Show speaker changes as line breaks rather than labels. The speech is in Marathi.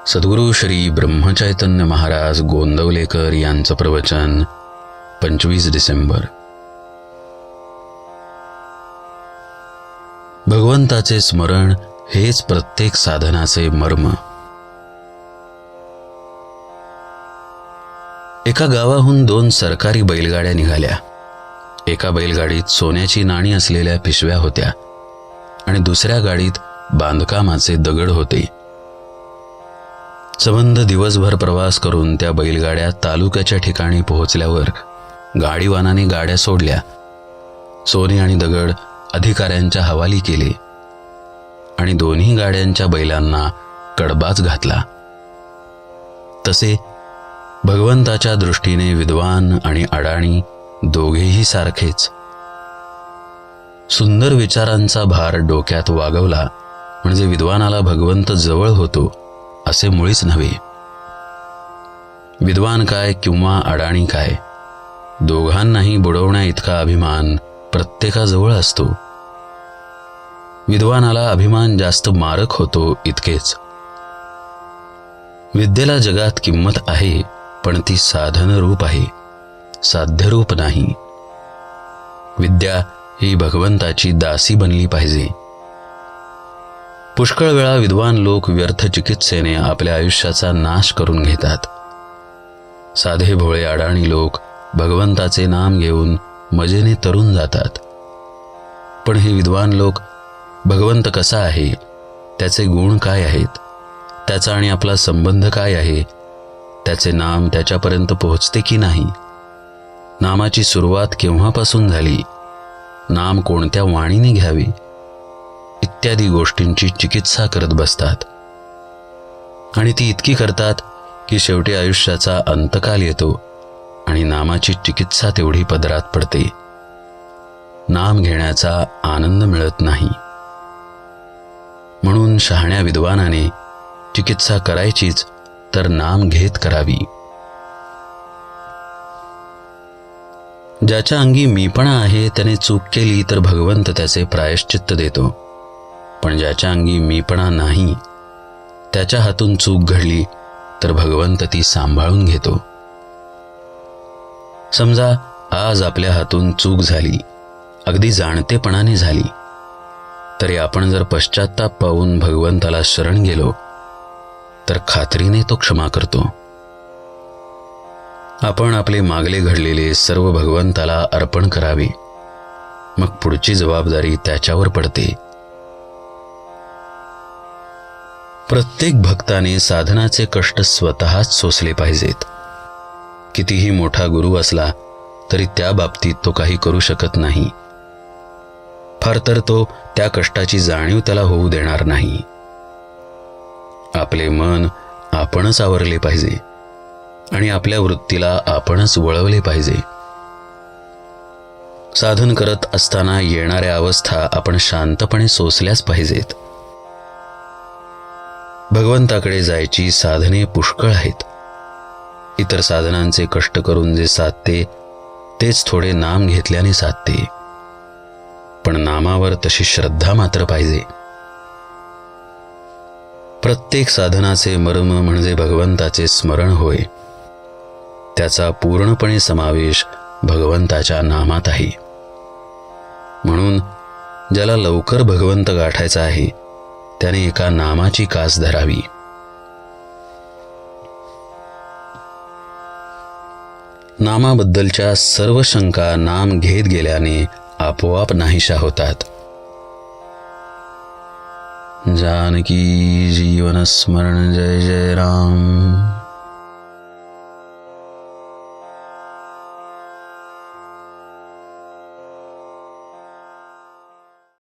सद्गुरू श्री ब्रह्मचैतन्य महाराज गोंदवलेकर यांचं प्रवचन 25 डिसेंबर. भगवंताचे स्मरण हेच प्रत्येक साधनाचे मर्म. एका गावाहून 2 सरकारी बैलगाड्या निघाल्या. एका बैलगाडीत सोन्याची नाणी असलेल्या पिशव्या होत्या आणि दुसऱ्या गाडीत बांधकामाचे दगड होते. संबंध दिवसभर प्रवास करून त्या बैलगाड्या तालुक्याच्या ठिकाणी पोहोचल्यावर गाडीवानाने गाड्या सोडल्या. सोने आणि दगड अधिकाऱ्यांच्या हवाली केले आणि दोन्ही गाड्यांच्या बैलांना कडबाच घातला. तसे भगवंताच्या दृष्टीने विद्वान आणि अडाणी दोघेही सारखेच. सुंदर विचारांचा भार डोक्यात वागवला म्हणजे विद्वानाला भगवंत जवळ होतो असे मुळीच नव्हे. विद्वान काय किंवा अडाणी काय, दोघांनाही बुडवण्या इतका अभिमान प्रत्येकाजवळ असतो. विद्वानाला अभिमान जास्त मारक होतो इतकेच. विद्येला जगात किंमत आहे, पण ती साधनरूप आहे, साध्यरूप नाही. विद्या ही भगवंताची दासी बनली पाहिजे. पुष्कळ वेळा विद्वान लोक व्यर्थ चिकित्सेने आपल्या आयुष्याचा नाश करून घेतात. साधे भोळे अडाणी लोक भगवंताचे नाम घेऊन मजेने तरून जातात. पण हे विद्वान लोक भगवंत कसा आहे, त्याचे गुण काय आहेत, त्याचा आणि आपला संबंध काय आहे, त्याचे नाम त्याच्यापर्यंत पोहोचते की नाही, नामाची सुरुवात केव्हापासून झाली, नाम कोणत्या वाणीने घ्यावे इत्यादी गोष्टींची चिकित्सा करत बसतात. आणि ती इतकी करतात की शेवटी आयुष्याचा अंतकाल येतो आणि नामाची चिकित्सा तेवढी पदरात पडते. नाम घेण्याचा आनंद मिळत नाही. म्हणून शहाण्या विद्वानाने चिकित्सा करायचीच तर नाम घेत करावी. ज्याच्या अंगी मीपणा आहे त्याने चूक केली तर भगवंत त्याचे प्रायश्चित्त देतो. पण ज्याच्या अंगी मीपणा नाही, त्याच्या हातून चूक घडली तर भगवंत ती सांभाळून घेतो. समजा आज आपल्या हातून चूक झाली, अगदी जाणतेपणाने झाली, तरी आपण जर पश्चात्ताप पाहून भगवंताला शरण गेलो तर खात्रीने तो क्षमा करतो. आपण आपले मागले घडलेले सर्व भगवंताला अर्पण करावे, मग पुढची जबाबदारी त्याच्यावर पडते. प्रत्येक भक्ताने साधनाचे कष्ट स्वतःच सोसले पाहिजेत. कितीही मोठा गुरु असला तरी त्या बाबतीत तो काही करू शकत नाही. फार तर तो त्या कष्टाची जाणीव त्याला होऊ देणार नाही. आपले मन आपणच आवरले पाहिजे आणि आपल्या वृत्तीला आपणच वळवले पाहिजे. साधन करत असताना येणाऱ्या अवस्था आपण शांतपणे सोसल्याच पाहिजेत. भगवंताकडे जायची साधने पुष्कळ आहेत. इतर साधनांचे कष्ट करून जे साधते तेच थोडे नाम घेतल्याने साधते. पण नामावर तशी श्रद्धा मात्र पाहिजे. प्रत्येक साधनाचे मर्म म्हणजे भगवंताचे स्मरण होय. त्याचा पूर्णपणे समावेश भगवंताच्या नामात आहे. म्हणून ज्याला लवकर भगवंत गाठायचा आहे त्याने एका नामाची कास धरावी. नामाबद्दलच्या सर्व शंका नाम घेत गेल्याने आपोआप नाहीशा होतात. जानकी जीवन स्मरण जय जय राम.